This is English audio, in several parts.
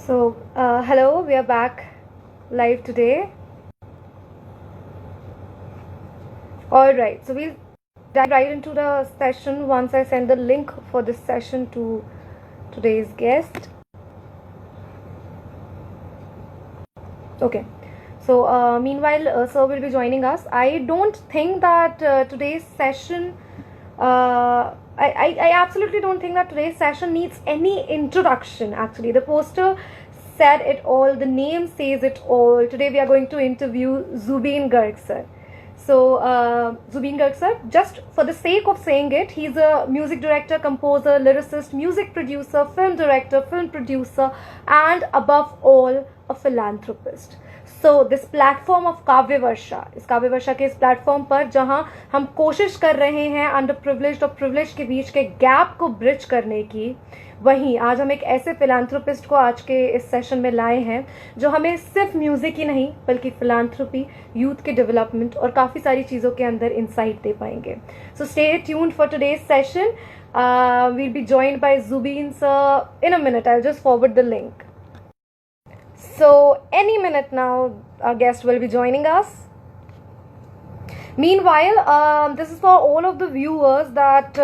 Hello, we are back live today. Alright, so we'll dive right into the session once I send the link for this session to today's guest. Okay, so meanwhile, sir will be joining us. I don't think that today's session, I absolutely don't think that today's session needs any introduction actually. The poster said it all, the name says it all. Today we are going to interview Zubeen Garg sir. So, Zubeen Garg sir, just for the sake of saying it, he's a music director, composer, lyricist, music producer, film director, film producer, and above all, a philanthropist. So this platform of काव्य वर्षा, इस काव्य वर्षा के इस platform पर जहां हम कोशिश कर रहे हैं अंडर प्रिविलेज्ड और प्रिविलेज्ड के बीच के गैप को ब्रिज करने की, वहीं आज हम एक ऐसे फिलांथ्रोपिस्ट को आज के इस सेशन में लाए हैं जो हमें सिर्फ म्यूजिक ही नहीं बल्कि फिलांथ्रोपी, यूथ के डेवलपमेंट और काफ़ी सारी चीज़ों के अंदर इंसाइट दे पाएंगे. So stay tuned for today's session. We'll be joined by Zubeen sir in a minute. I'll just forward the link. So any minute now, our guest will be joining us. Meanwhile, this is for all of the viewers that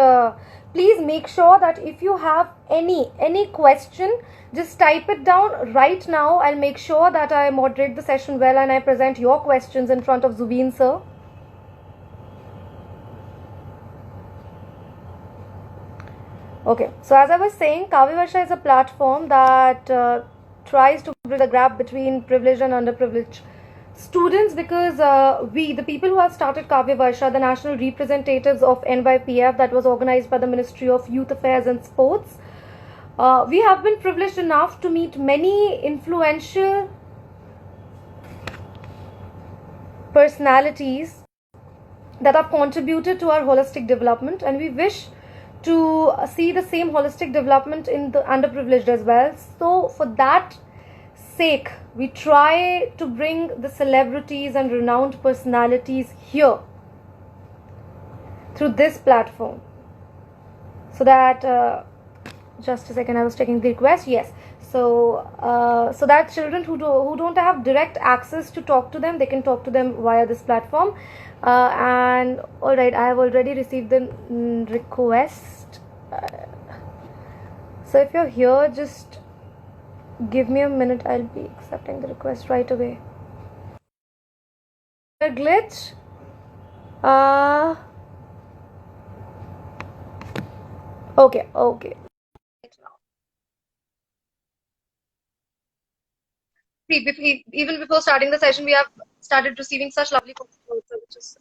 please make sure that if you have any question, just type it down right now. I'll make sure that I moderate the session well and I present your questions in front of Zubeen sir. Okay, so as I was saying, Kavya Varsha is a platform that tries to bridge the gap between privileged and underprivileged students, because the people who have started Kavya Varsha, the national representatives of NYPF, that was organized by the Ministry of Youth Affairs and Sports, we have been privileged enough to meet many influential personalities that have contributed to our holistic development, and we wish to see the same holistic development in the underprivileged as well. So for that sake, we try to bring the celebrities and renowned personalities here through this platform, so that just a second, I was checking the request. Yes, so that children who don't have direct access to talk to them, they can talk to them via this platform. And all right, I have already received the request. So if you're here, just give me a minute. I'll be accepting the request right away. A glitch. Okay. Even before starting the session, we have started receiving such lovely comments, which is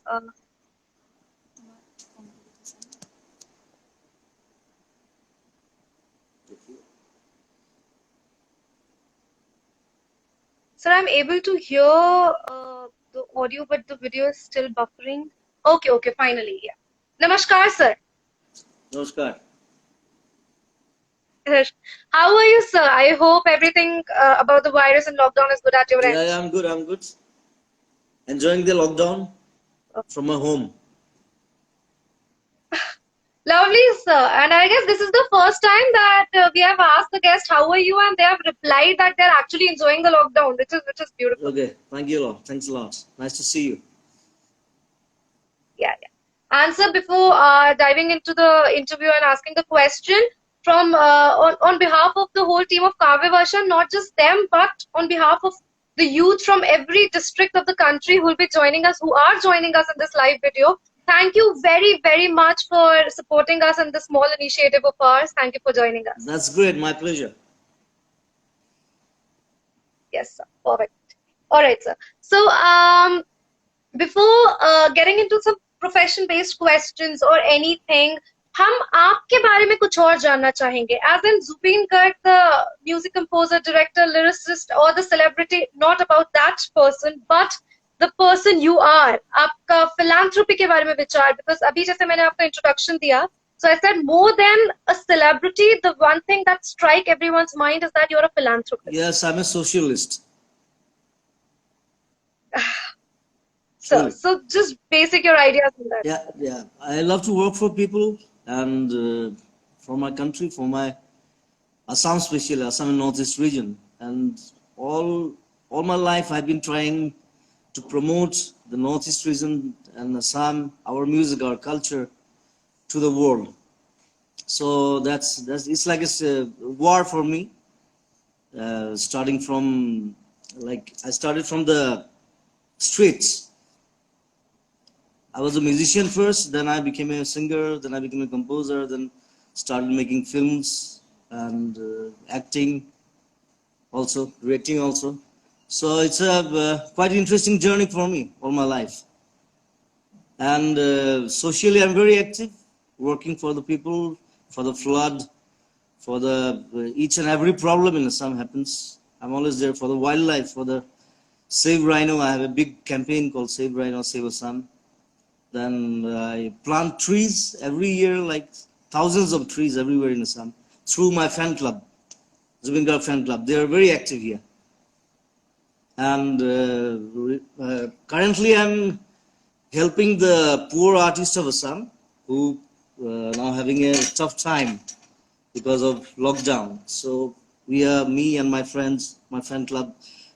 Sir, I'm able to hear the audio, but the video is still buffering. Okay, finally, yeah. Namaskar, sir. Namaskar. How are you, sir? I hope everything about the virus and lockdown is good at your end. Yeah, I'm good. Enjoying the lockdown from my home. Lovely, sir. And I guess this is the first time that we have asked the guest, how are you? And they have replied that they're actually enjoying the lockdown, which is beautiful. Okay, thank you a lot. Thanks a lot. Nice to see you. Yeah. And sir, before diving into the interview and asking the question, from on behalf of the whole team of Kavya Varsha, not just them, but on behalf of the youth from every district of the country who are joining us in this live video, thank you very, very much for supporting us in this small initiative of ours. Thank you for joining us. That's great. My pleasure. Yes, sir. Perfect. All right, sir. So, before getting into some profession-based questions or anything, हम आपके बारे में कुछ और जानना चाहेंगे. As in Zubeen Garg, the music composer, director, lyricist, or the celebrity, not about that person, but the person you are. आपका philanthropy के बारे में विचार, because अभी जैसे मैंने आपका introduction दिया, so I said more than a celebrity, the one thing that strike everyone's mind is that you're a philanthropist. Yes, I'm a socialist. So just basic your ideas on that. Yeah. I love to work for people and for my country, for my Assam, especially Assam and Northeast region. and all my life I've been trying to promote the Northeast region and Assam, our music, our culture, to the world. So that's it's like a war for me. Starting from, like, I started from the streets. I was a musician first, then I became a singer, then I became a composer, then started making films and acting, also directing also. So it's a quite interesting journey for me all my life. And socially, I'm very active, working for the people, for the flood, for the each and every problem in Assam happens. I'm always there for the wildlife, for the Save Rhino. I have a big campaign called Save Rhino, Save Assam. Then I plant trees every year, like thousands of trees everywhere in Assam, through my fan club, Zubeen Garg fan club. They are very active here. And currently I'm helping the poor artists of Assam who now having a tough time because of lockdown. So me and my friends, my fan club,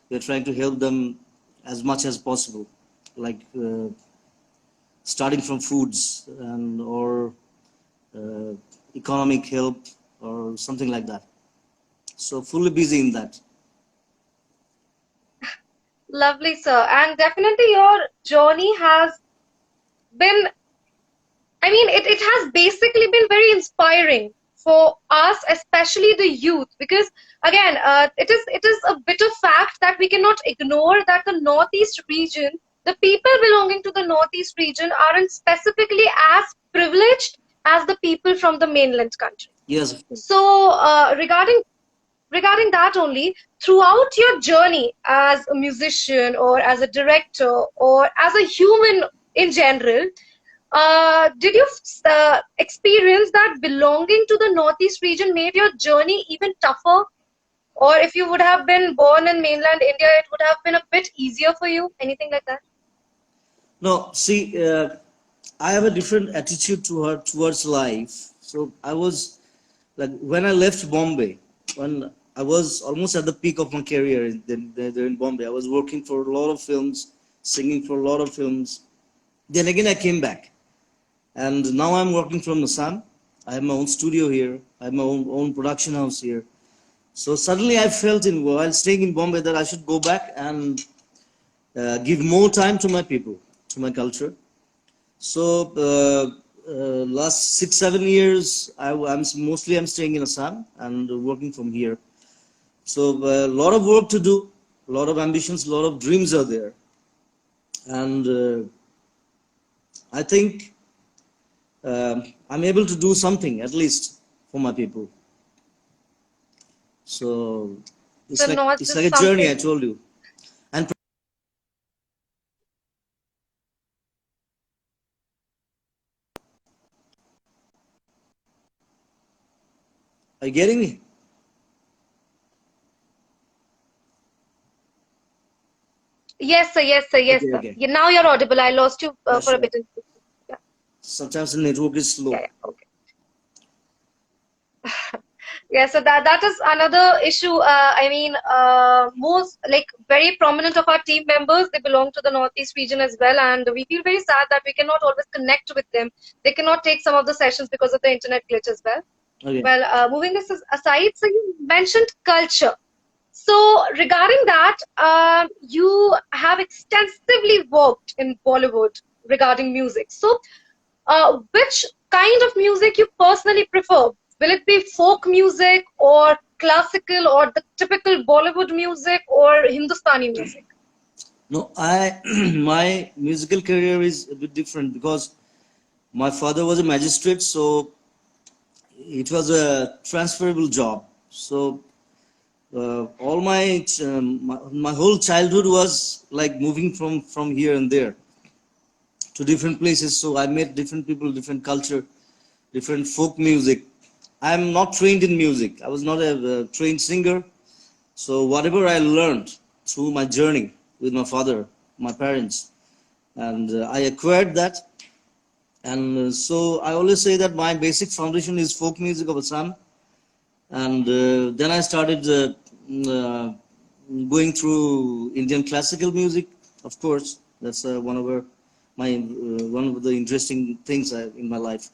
we are trying to help them as much as possible, like starting from foods and or economic help or something like that. So fully busy in that. Lovely, sir. And definitely your journey has been, I mean, it has basically been very inspiring for us, especially the youth, because again, it is a bitter fact that we cannot ignore that the Northeast region, the people belonging to the Northeast region aren't specifically as privileged as the people from the mainland country. Yes. So regarding that only, throughout your journey as a musician or as a director or as a human in general, did you experience that belonging to the Northeast region made your journey even tougher? Or if you would have been born in mainland India, it would have been a bit easier for you? Anything like that? No, see, I have a different attitude towards life. So I was like, when I left Bombay, when I was almost at the peak of my career in Bombay, I was working for a lot of films, singing for a lot of films. Then again, I came back. And now I'm working from Assam. I have my own studio here. I have my own production house here. So suddenly I felt while staying in Bombay that I should go back and give more time to my people, to my culture. So last 6-7 years, I'm staying in Assam and working from here. So a lot of work to do, a lot of ambitions, a lot of dreams are there. And I think I'm able to do something, at least, for my people. So it's like a journey, I told you. And are you getting me? Yes, sir. Yes, sir. Yes, sir. Okay. Yeah, now you're audible. I lost you for a bit. Yeah. Sometimes the network is slow. Yeah, okay. Yeah, so that is another issue. I mean, most like very prominent of our team members, they belong to the Northeast region as well, and we feel very sad that we cannot always connect with them. They cannot take some of the sessions because of the internet glitch as well. Okay. Well, moving this aside, so you mentioned culture. So regarding that, you have extensively worked in Bollywood regarding music. So which kind of music you personally prefer? Will it be folk music or classical or the typical Bollywood music or Hindustani music? No, my musical career is a bit different because my father was a magistrate, so it was a transferable job. So all my whole childhood was like moving from here and there to different places. So I met different people, different culture, different folk music. I'm not trained in music. I was not a trained singer. So whatever I learned through my journey with my father, my parents, and I acquired that. And so I always say that my basic foundation is folk music of Assam. And then I started going through Indian classical music, of course. That's one of the interesting things in my life.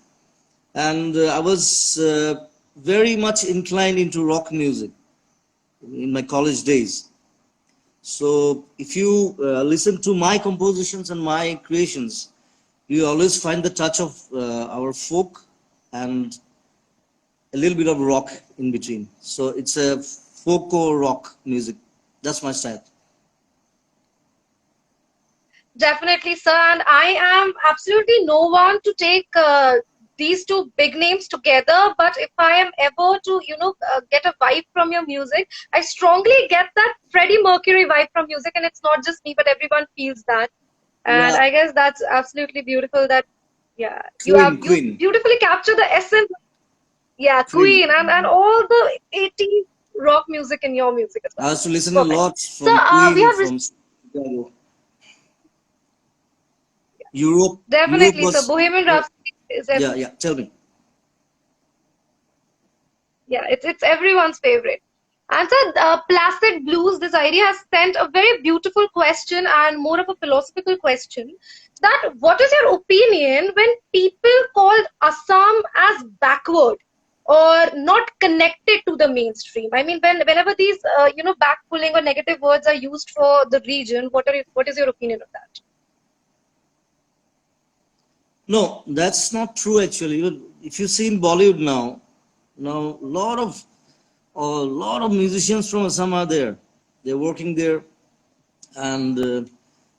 And I was very much inclined into rock music in my college days. So if you listen to my compositions and my creations, you always find the touch of our folk and a little bit of rock in between. So it's a folk or rock music. That's my style. Definitely, sir. And I am absolutely no one to take these two big names together. But if I am ever to, get a vibe from your music, I strongly get that Freddie Mercury vibe from music. And it's not just me, but everyone feels that. And Yeah, I guess that's absolutely beautiful that, yeah, you Queen, beautifully capture the essence. Yeah, Queen. Queen and all the 80s rock music in your music as I well. used to listen a Perfect. lot So from we Queen, have from Chicago. Europe, Europe definitely, so was, Bohemian Rhapsody is yeah, yeah. Tell me. yeah, it's everyone's favorite. And so, Placid Blues, this idea has sent a very beautiful question and more of a philosophical question. That what is your opinion when people call Assam as backward or not connected to the mainstream? I mean, whenever these backpulling or negative words are used for the region, what is your opinion of that? No, that's not true actually. If you see in Bollywood now a lot of musicians from Assam are there. They're working there, and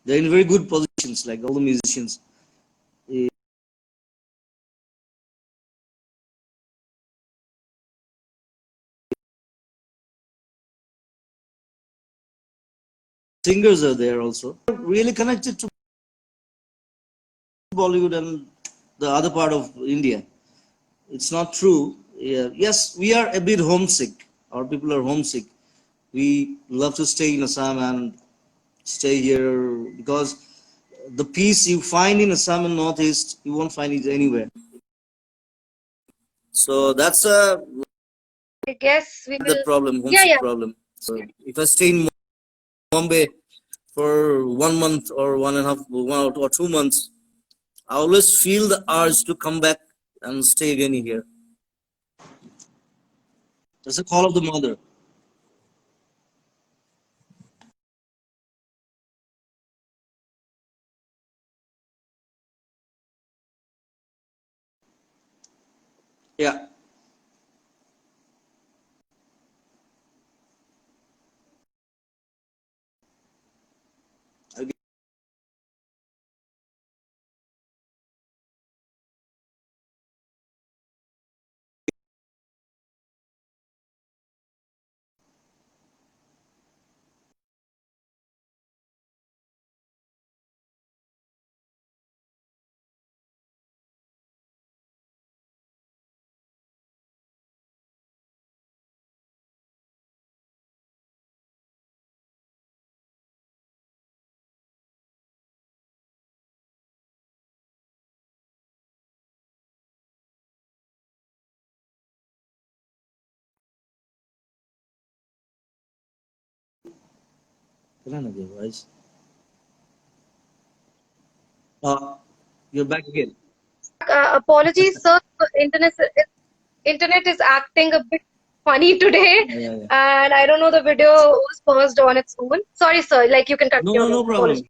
they're in very good positions, like all the musicians. The singers are there also. Really connected to Bollywood and the other part of India. It's not true. Yeah. Yes, we are a bit homesick. Our people are homesick. We love to stay in Assam and stay here because the peace you find in Assam and Northeast, you won't find it anywhere. So that's I guess we the will. problem, Yeah, homesick yeah. problem. So if I stay in Bombay for 1 month or 1.5 or 2 months, I always feel the urge to come back and stay again here. That's a call of the mother. Yeah. Uh, you're back again. Apologies, sir. The internet is acting a bit funny today, Yeah, yeah, yeah. and I don't know the video was paused on its own. Sorry, sir. Like you can No, continue no, now. no problem. Apologies.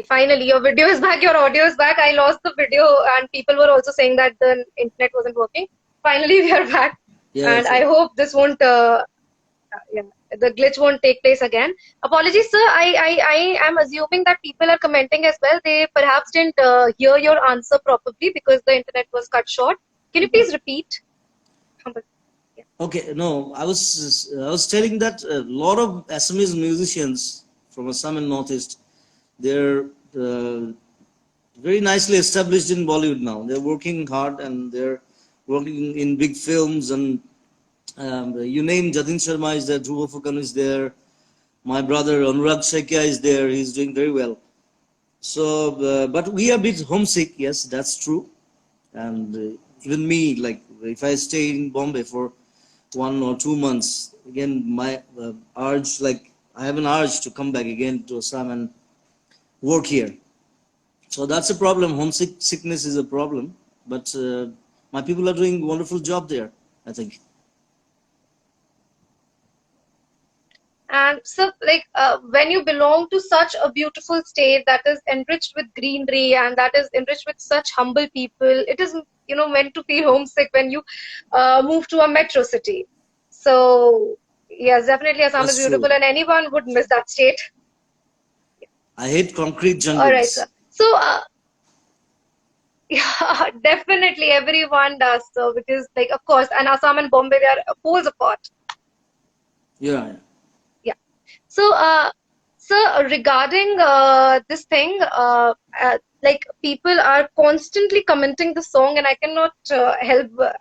Finally, your video is back. Your audio is back. I lost the video, and people were also saying that the internet wasn't working. Finally, we are back, Yeah, and sure. I hope this won't. Yeah, the glitch won't take place again. Apologies, sir. I am assuming that people are commenting as well. They perhaps didn't hear your answer properly because the internet was cut short. Can you please repeat? Yeah. Okay, no, I was telling that a lot of Assamese musicians from Assam and Northeast, they're very nicely established in Bollywood now. They're working hard and they're working in big films, and you name Jatin Sharma is there, Dhruva Fukan is there, my brother Anurag Shekya is there. He's doing very well. So, but we are a bit homesick. Yes, that's true. And even me, like if I stay in Bombay for 1 or 2 months, again my urge, like I have an urge to come back again to Assam and work here. So that's a problem. Homesick sickness is a problem. But my people are doing a wonderful job there, I think. And so, like, when you belong to such a beautiful state that is enriched with greenery and that is enriched with such humble people, it is, meant to feel homesick when you move to a metro city. So, yes, definitely Assam is That's true. beautiful, and anyone would miss that state. I hate concrete All right, sir. jungles. So, yeah, definitely everyone does so, because, like, of course, and Assam and Bombay, they are poles apart. Yeah. Yeah. So, regarding this thing, like people are constantly commenting the song, and I cannot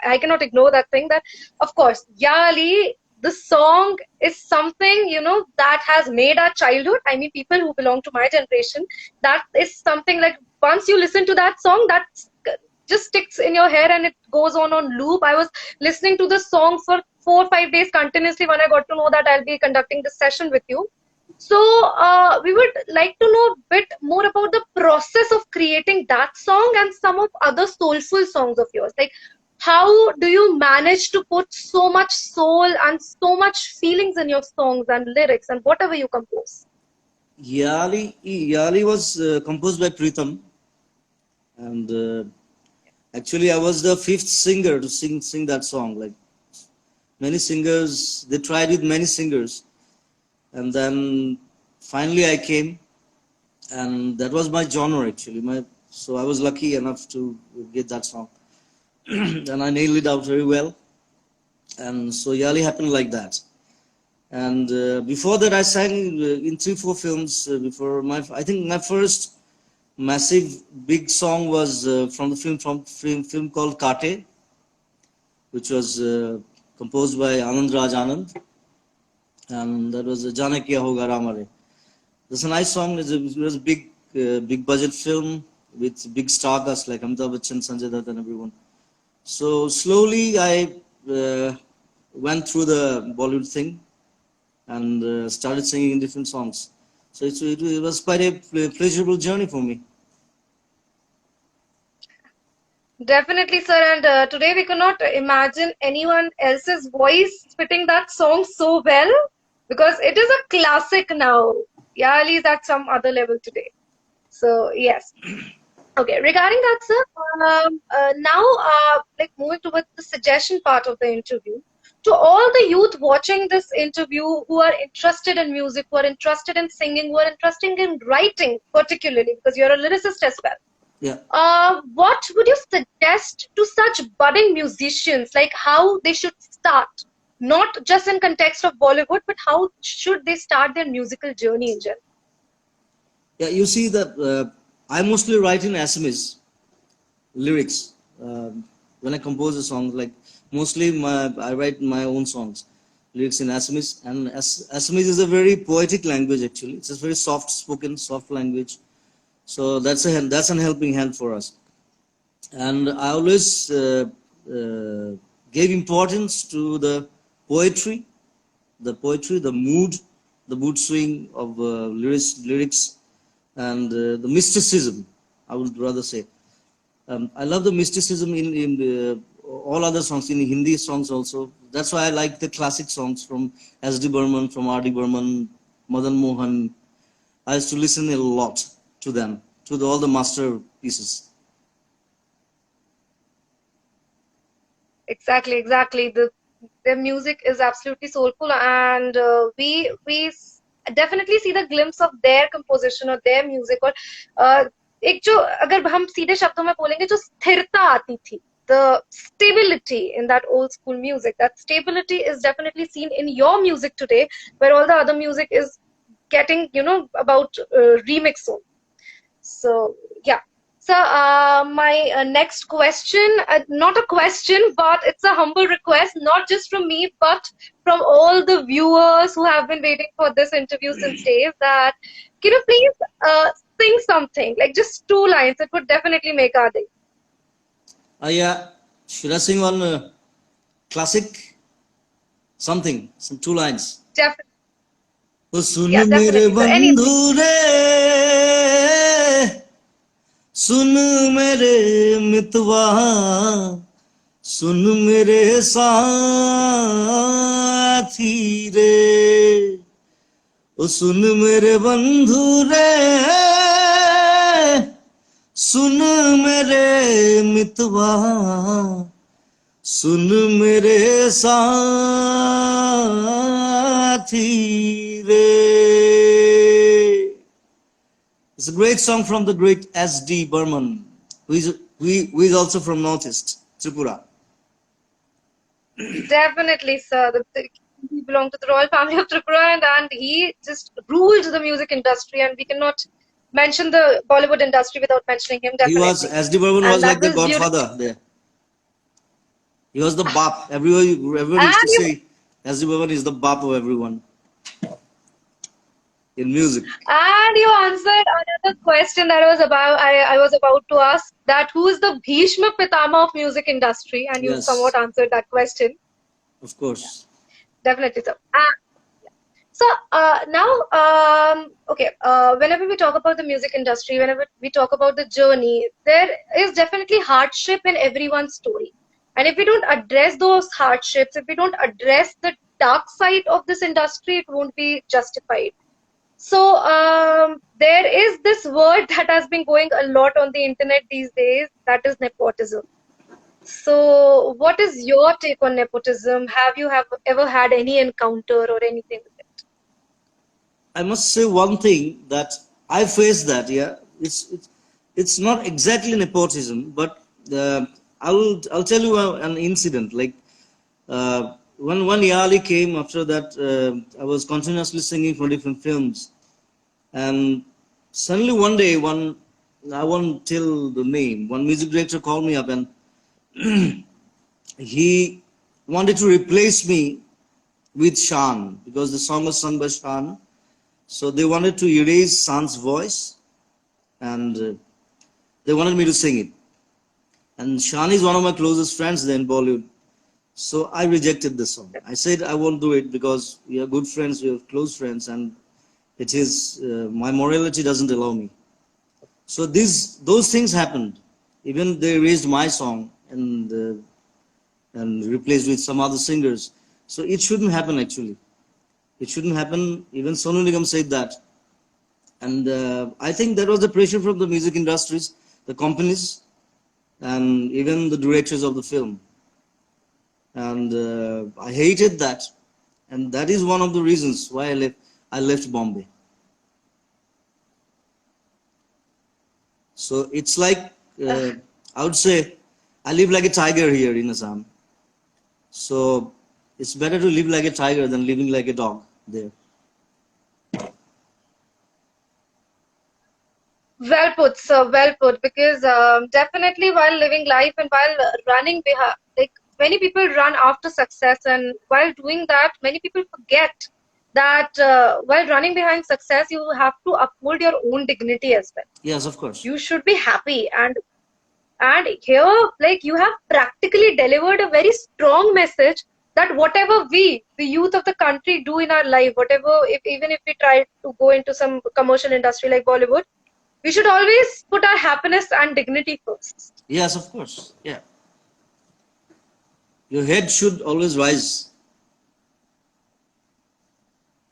I cannot ignore that thing. That, of course, Ya Ali, the song is something that has made our childhood. I mean, people who belong to my generation, that is something like once you listen to that song, that just sticks in your hair and it goes on loop. I was listening to the song for 4 or 5 days continuously when I got to know that I'll be conducting this session with you. So we would like to know a bit more about the process of creating that song and some of other soulful songs of yours. Like, how do you manage to put so much soul and so much feelings in your songs and lyrics and whatever you compose? Yali was composed by Pritham, and actually I was the fifth singer to sing that song. Like many singers, they tried with many singers, and then finally I came, and that was my genre actually. So I was lucky enough to get that song, and I nailed it out very well. And so Yali happened like that. And before that, I sang in 3, 4 films. Before I think my first massive big song was from the film called Kate, which was composed by Anand Raj Anand, and that was Jane Kya Hoga Ramare. It's a nice song. It was a big budget film with big star cast like Amitabh Bachchan, Sanjay Dutt, and everyone. So slowly I went through the Bollywood thing and started singing in different songs. So it was quite a pleasurable journey for me. Definitely, sir. And today we cannot imagine anyone else's voice fitting that song so well, because it is a classic now. Yeah, Ali is at some other level today. So, yes. Okay, regarding that, sir, now, like moving towards the suggestion part of the interview, to all the youth watching this interview who are interested in music, who are interested in singing, who are interested in writing, particularly because you're a lyricist as well. Yeah. What would you suggest to such budding musicians, like how they should start, not just in context of Bollywood, but how should they start their musical journey in general? Yeah, you see that I mostly write in Assamese lyrics when I compose a song. Like mostly I write my own songs, lyrics in Assamese, and Assamese is a very poetic language. Actually, it's a very soft spoken, soft language. So that's an helping hand for us. And I always gave importance to the poetry, the mood swing of lyrics, and the mysticism. I would rather say. I love the mysticism in all other songs, in Hindi songs also. That's why I like the classic songs from S.D. Burman, from R.D. Burman, Madan Mohan. I used to listen a lot to them, to all the masterpieces. Exactly. Their music is absolutely soulful, and we definitely see the glimpse of their composition or their music. और एक जो अगर हम सीधे शब्दों में बोलेंगे, जो स्थिरता आती थी, the stability in that old school music, that stability is definitely seen in your music today, where all the other music is getting about remix. So yeah. So, my next question, not a question, but it's a humble request, not just from me, but from all the viewers who have been waiting for this interview since days, that can you please sing something, like just 2 lines? It would definitely make our day. Yeah, should I sing one classic? Something, some 2 lines. Definitely. O soon Yeah, मेरे definitely. So, बंधु anything. रे, सुन मेरे मितवा, सुन मेरे साथी रे, ओ सुन मेरे बंधु रे, सुन मेरे मितवा, सुन मेरे साथी रे. It's a great song from the great S.D. Burman, who is also from Northeast, Tripura. Definitely, sir. He belonged to the royal family of Tripura, and he just ruled the music industry, and we cannot mention the Bollywood industry without mentioning him, He was, definitely. S.D. Burman And was that like the was beautiful. godfather there. He was the bap. Everyone used to And you, say S.D. Burman is the bap of everyone in music. and you answered another question that I was about to ask, that who is the Bhishma Pitama of music industry, and you Yes, somewhat answered that question. of course. Definitely, sir. So now, okay, whenever we talk about the music industry, whenever we talk about the journey, there is definitely hardship in everyone's story. And if we don't address those hardships, if we don't address the dark side of this industry, it won't be justified. So there is this word that has been going a lot on the internet these days, that is nepotism. So what is your take on nepotism? Have ever had any encounter or anything with it? I must say one thing that I face that. Yeah, it's not exactly nepotism, but I'll tell you an incident. Like when one Yali came after that, I was continuously singing for different films, and suddenly one day, I won't tell the name. One music director called me up, and he wanted to replace me with Shan because the song was sung by Shan. So they wanted to erase Shan's voice, and they wanted me to sing it. And Shan is one of my closest friends there in Bollywood. So I rejected the song. I said I won't do it because we are good friends, we are close friends, and it is my morality doesn't allow me. So those things happened. Even they raised my song and replaced with some other singers. So it shouldn't happen actually. It shouldn't happen. Even Sonu Nigam said that. And I think that was the pressure from the music industries, the companies, and even the directors of the film. And I hated that. And that is one of the reasons why I left Bombay. So it's like, I would say, I live like a tiger here in Assam. So it's better to live like a tiger than living like a dog there. Well put, sir. Well put. Because definitely, while living life and while running behind, like many people run after success, and while doing that, many people forget that while running behind success, you have to uphold your own dignity as well. Yes, of course. You should be happy, and here, like you have practically delivered a very strong message that whatever we, the youth of the country, do in our life, whatever, even if we try to go into some commercial industry like Bollywood, we should always put our happiness and dignity first. Yes, of course. Yeah. Your head should always rise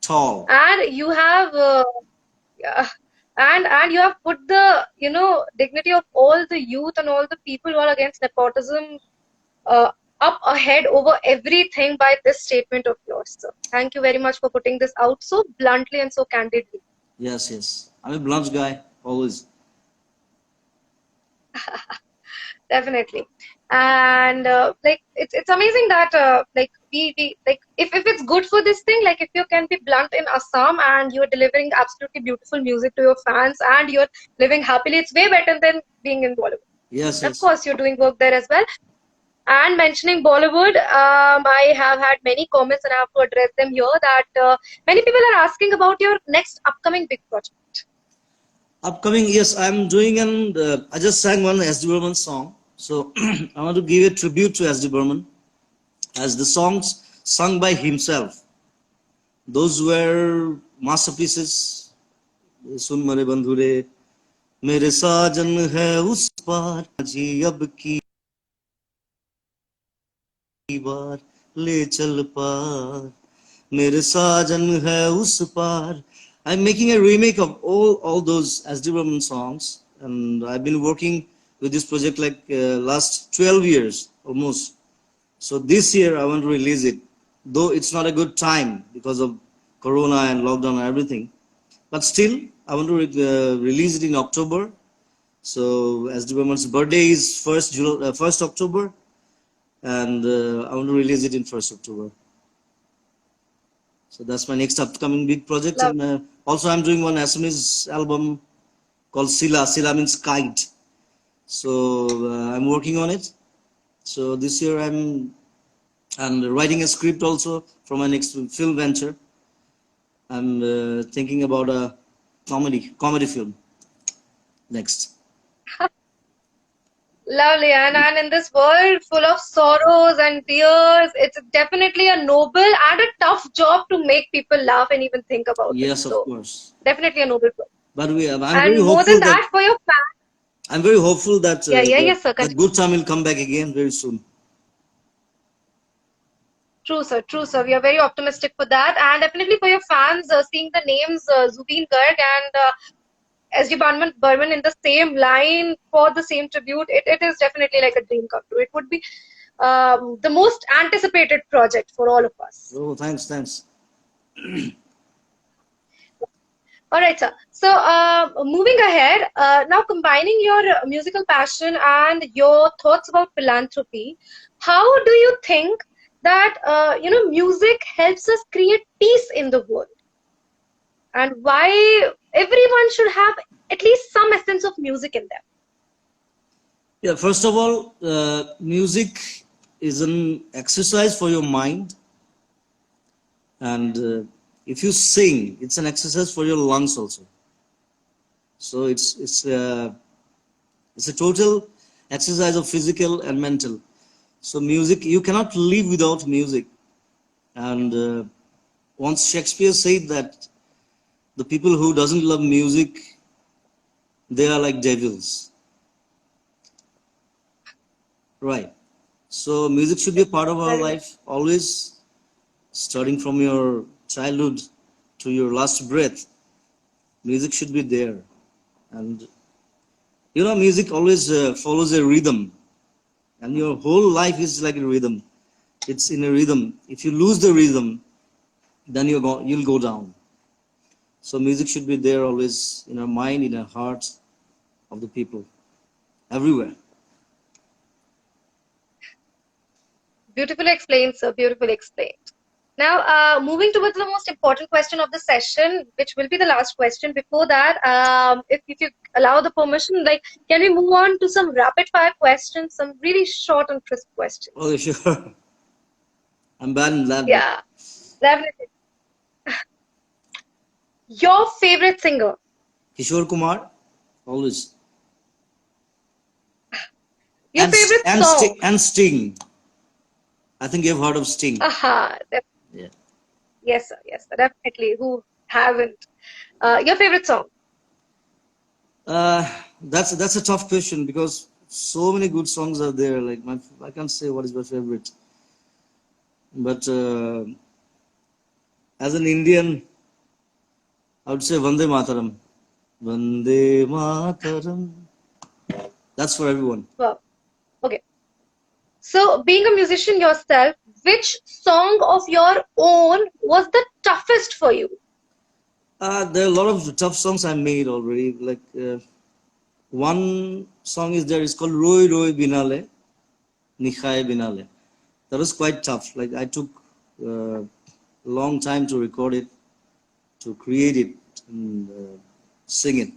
tall. And you have, yeah, and you have put the dignity of all the youth and all the people who are against nepotism up ahead over everything by this statement of yours, sir. Thank you very much for putting this out so bluntly and so candidly. Yes, yes. I'm a blunt guy, always. Definitely. And like it's amazing that like we like if it's good for this thing, like if you can be blunt in Assam and you're delivering absolutely beautiful music to your fans and you're living happily, it's way better than being in Bollywood. Yes, Of yes. course, you're doing work there as well. And mentioning Bollywood, I have had many comments and I have to address them here that many people are asking about your next upcoming big project. Upcoming, yes, I'm doing an. I just sang one S.D. Burman song, so I want to give a tribute to S.D. Burman, as the songs sung by himself. Those were masterpieces. सुन मरे बंधुरे मेरे साजन है उस पार जी अब की बार ले चल पार मेरे साजन है उस पार. I'm making a remake of all those S.D. Burman songs, and I've been working with this project like last 12 years almost. So this year I want to release it, though it's not a good time because of Corona and lockdown and everything. But still, I want to release it in October. So S.D. Burman's birthday is 1st October, and I want to release it in 1st October. So that's my next upcoming big project. Love. And also I'm doing one Assamese album called Sila. Sila means kite. So I'm working on it. So this year I'm writing a script also for my next film venture. I'm thinking about a comedy film next. Lovely, and in this world full of sorrows and tears, it's definitely a noble and a tough job to make people laugh and even think about it. Yes, of So course. definitely a noble work. But I'm very And more hopeful than that, for your fans. I'm very hopeful that Yes, sir. that good time will come back again very soon. True, sir. True, sir. We are very optimistic for that, and definitely for your fans, seeing the names Zubeen Garg and S.D. Burman in the same line for the same tribute, it is definitely like a dream come true. It would be the most anticipated project for all of us. Oh, thanks. All right, sir. So, moving ahead, now combining your musical passion and your thoughts about philanthropy, how do you think that music helps us create peace in the world, and why everyone should have at least some essence of music in them? Yeah, first of all, music is an exercise for your mind, and if you sing, it's an exercise for your lungs also. So it's a total exercise of physical and mental. So music, you cannot live without music. And once Shakespeare said that the people who doesn't love music, they are like devils. Right. So music should be a part of our life, always, starting from your childhood to your last breath. Music should be there. And music always follows a rhythm. And your whole life is like a rhythm. It's in a rhythm. If you lose the rhythm, then you'll go down. So music should be there always in our mind, in our hearts of the people, everywhere. Beautifully explained, sir. Beautifully explained. Now, moving towards the most important question of the session, which will be the last question. Before that, if you allow the permission, like, can we move on to some rapid fire questions, some really short and crisp questions? Oh, sure. I'm bad in that. Yeah, definitely. Your favorite singer? Kishore Kumar, always. Your favorite song? And Sting. I think you've heard of Sting. Aha. Yeah. Yes, sir. Yes, sir. Definitely. Who haven't? Your favorite song? That's a tough question because so many good songs are there. Like I can't say what is my favorite. But as an Indian, I would say Vande Mataram. Vande Mataram. That's for everyone. Wow. Okay. So, being a musician yourself, which song of your own was the toughest for you? There are a lot of tough songs I made already. Like one song is there. It's called Roi Roi Binale, Nikhai Binale. That was quite tough. Like I took a long time to record it, to create it, and sing it.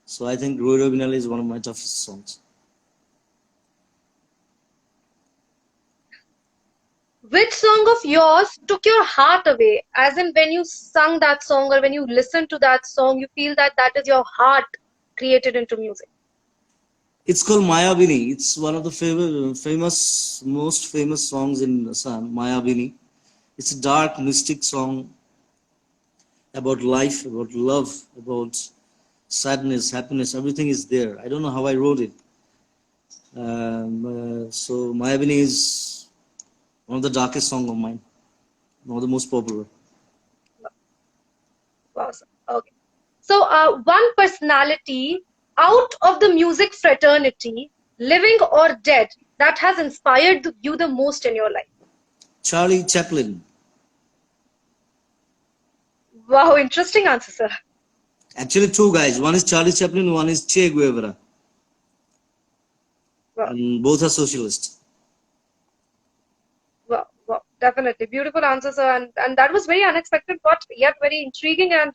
So I think Roi Roi Binali is one of my toughest songs. Which song of yours took your heart away? As in, when you sung that song or when you listen to that song, you feel that that is your heart created into music. It's called Mayabini. It's one of the most famous songs in Assam, Mayabini. It's a dark, mystic song about life, about love, about sadness, happiness. Everything is there. I don't know how I wrote it. So Mayabini is one of the darkest songs of mine, one of the most popular. Awesome. Okay. So, one personality out of the music fraternity, living or dead, that has inspired you the most in your life. Charlie Chaplin. Wow, interesting answer, sir. Actually, two guys. One is Charlie Chaplin, one is Che Guevara. Wow. And both are socialists. Wow, wow, definitely. Beautiful answer, sir. And that was very unexpected, but yet very intriguing. And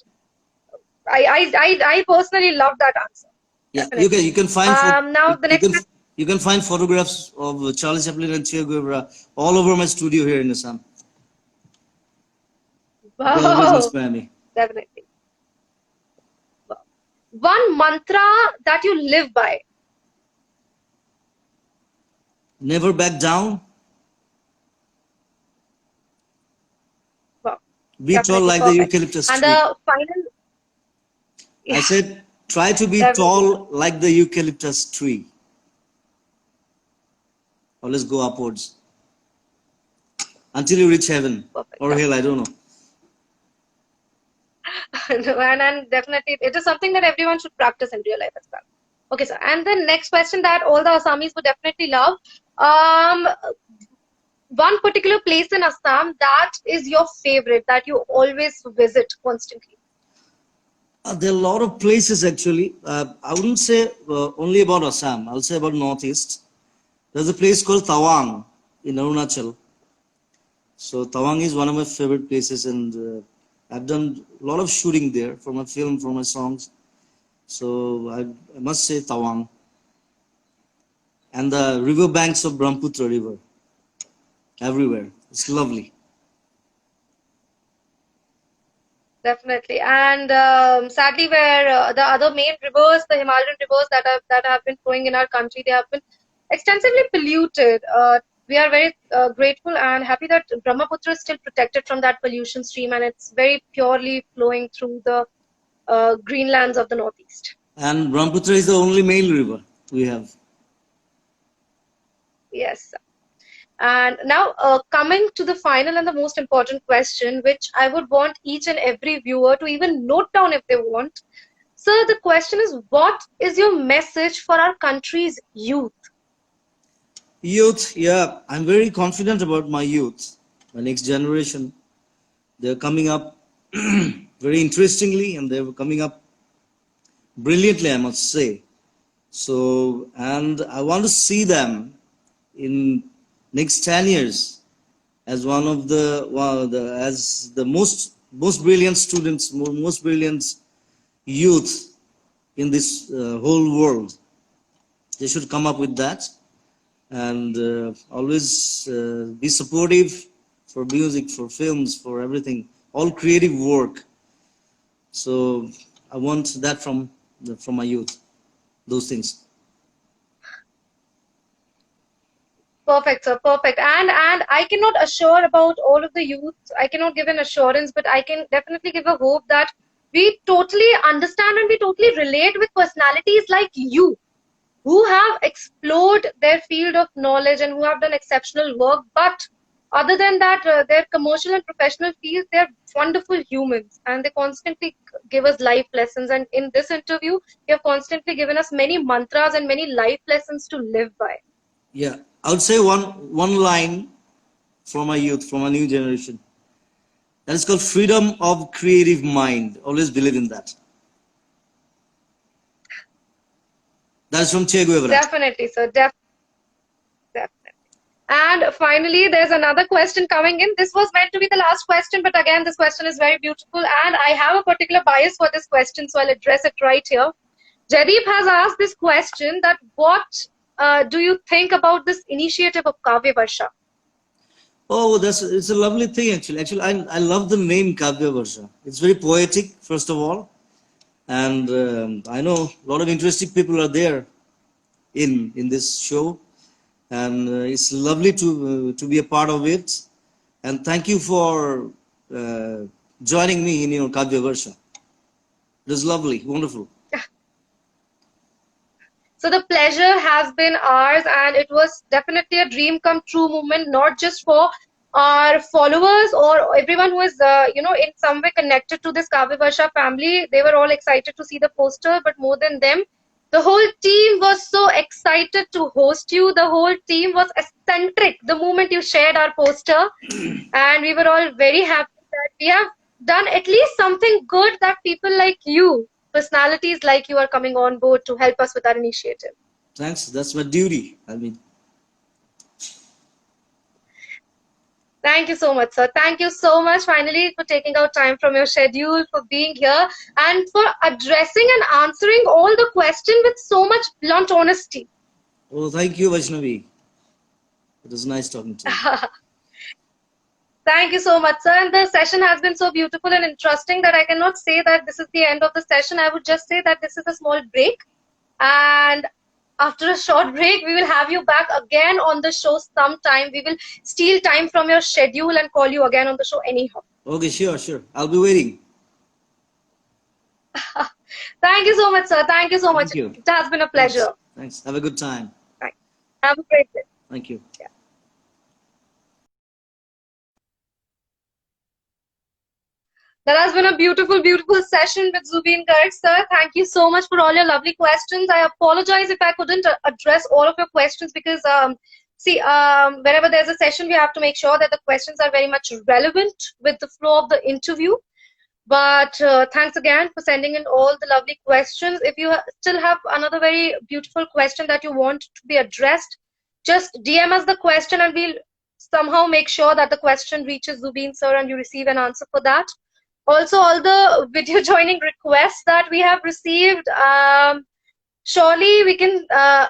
I personally love that answer. Yeah, Definitely. you can find Now the next you can find photographs of Charlie Chaplin and Che Guevara all over my studio here in Assam. They always wow, inspire me. definitely. Wow. One mantra that you live by. Never back down. Wow, Be tall definitely like the perfect. eucalyptus And tree. the final, I yeah, said, try to be definitely tall like the eucalyptus tree. Always go upwards until you reach heaven perfect. or hell. I don't know. And definitely it is something that everyone should practice in real life as well. Okay, sir. And the next question that all the Assamese would definitely love. Um, one particular place in Assam that is your favorite, that you always visit constantly. There are a lot of places actually. I wouldn't say only about Assam. I'll say about Northeast. There's a place called Tawang in Arunachal. So Tawang is one of my favorite places, and I've done a lot of shooting there for my film, for my songs. So I must say Tawang. And the river banks of Brahmaputra River, everywhere. It's lovely. Definitely. And sadly, where the other main rivers, the Himalayan rivers that have been flowing in our country, they have been extensively polluted. We are very grateful and happy that Brahmaputra is still protected from that pollution stream, and it's very purely flowing through the greenlands of the Northeast. And Brahmaputra is the only male river we have. Yes. And now, coming to the final and the most important question, which I would want each and every viewer to even note down if they want. So, the question is, what is your message for our country's youth? Youth, yeah, I'm very confident about my youth, my next generation. They're coming up very interestingly, and they're coming up brilliantly, I must say. So, and I want to see them in next 10 years as as the most brilliant students, most brilliant youth in this whole world. They should come up with that, and always be supportive for music, for films, for everything, all creative work. So I want that from my youth, those things. Perfect, sir. Perfect. And I cannot assure about all of the youth. I cannot give an assurance, but I can definitely give a hope that we totally understand and we totally relate with personalities like you, who have explored their field of knowledge and who have done exceptional work. But other than that, their commercial and professional fields, they're wonderful humans and they constantly give us life lessons. And in this interview, you have constantly given us many mantras and many life lessons to live by. Yeah, I would say one line for my youth, for my new generation. That is called freedom of creative mind. Always believe in that. That is from Che Guevara. Definitely, sir. Definitely. And finally, there's another question coming in. This was meant to be the last question, but again, this question is very beautiful, and I have a particular bias for this question, so I'll address it right here. Jaideep has asked this question that what do you think about this initiative of Kavya Varsha? Oh, it's a lovely thing actually. Actually, I love the name Kavya Varsha. It's very poetic, first of all, and I know a lot of interesting people are there in this show, and it's lovely to be a part of it. And thank you for joining me in your Kavya Varsha. It was lovely, wonderful. So the pleasure has been ours, and it was definitely a dream come true moment, not just for our followers or everyone who is, in some way connected to this Kavya Varsha family. They were all excited to see the poster, but more than them, the whole team was so excited to host you. The whole team was eccentric the moment you shared our poster, and we were all very happy that we have done at least something good, that people like you, personalities like you, are coming on board to help us with our initiative. Thanks. That's my duty. Thank you so much, sir. Thank you so much finally for taking out time from your schedule, for being here, and for addressing and answering all the questions with so much blunt honesty. Oh, thank you, Vaishnavi. It was nice talking to you. Thank you so much, sir. And the session has been so beautiful and interesting that I cannot say that this is the end of the session. I would just say that this is a small break. And after a short break, we will have you back again on the show sometime. We will steal time from your schedule and call you again on the show anyhow. Okay, sure. I'll be waiting. Thank you so much, sir. Thank you so much. Thank you. It has been a pleasure. Thanks. Have a good time. Right. Have a great day. Thank you. Yeah. That has been a beautiful, beautiful session with Zubeen Garg, sir. Thank you so much for all your lovely questions. I apologize if I couldn't address all of your questions because, whenever there's a session, we have to make sure that the questions are very much relevant with the flow of the interview. But thanks again for sending in all the lovely questions. If you still have another very beautiful question that you want to be addressed, just DM us the question and we'll somehow make sure that the question reaches Zubeen sir and you receive an answer for that. Also, all the video joining requests that we have received, surely we can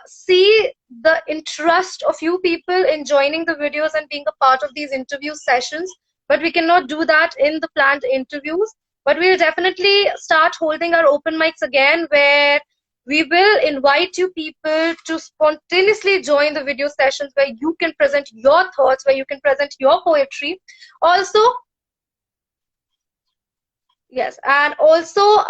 see the interest of you people in joining the videos and being a part of these interview sessions, but we cannot do that in the planned interviews. But we'll definitely start holding our open mics again, where we will invite you people to spontaneously join the video sessions where you can present your thoughts, where you can present your poetry. Also, yes, and also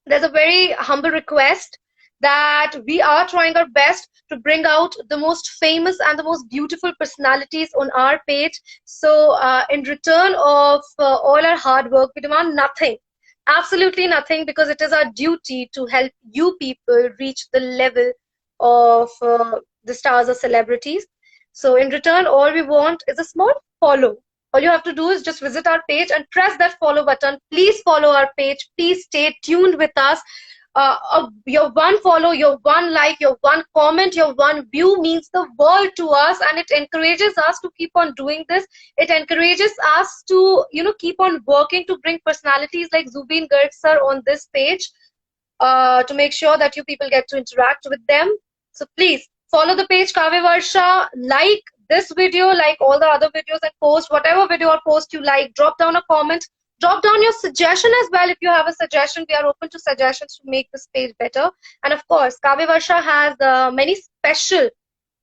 there's a very humble request that we are trying our best to bring out the most famous and the most beautiful personalities on our page. So in return of all our hard work, we demand nothing, absolutely nothing, because it is our duty to help you people reach the level of the stars or celebrities. So in return, all we want is a small follow. All you have to do is just visit our page and press that follow button. Please follow our page. Please stay tuned with us. Your one follow, your one like, your one comment, your one view means the world to us, and it encourages us to keep on doing this. It encourages us to, keep on working to bring personalities like Zubeen Garg sir on this page, to make sure that you people get to interact with them. So please follow the page Kavya Varsha, like this video, like all the other videos, and post whatever video or post you like. Drop down a comment. Drop down your suggestion as well. If you have a suggestion, we are open to suggestions to make this page better. And of course, Kavya Varsha has many special,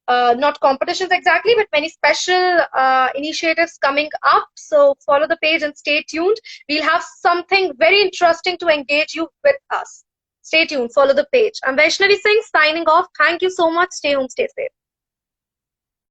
not competitions exactly, but many special initiatives coming up. So follow the page and stay tuned. We'll have something very interesting to engage you with us. Stay tuned. Follow the page. I'm Vaishnavi Singh signing off. Thank you so much. Stay home, stay safe.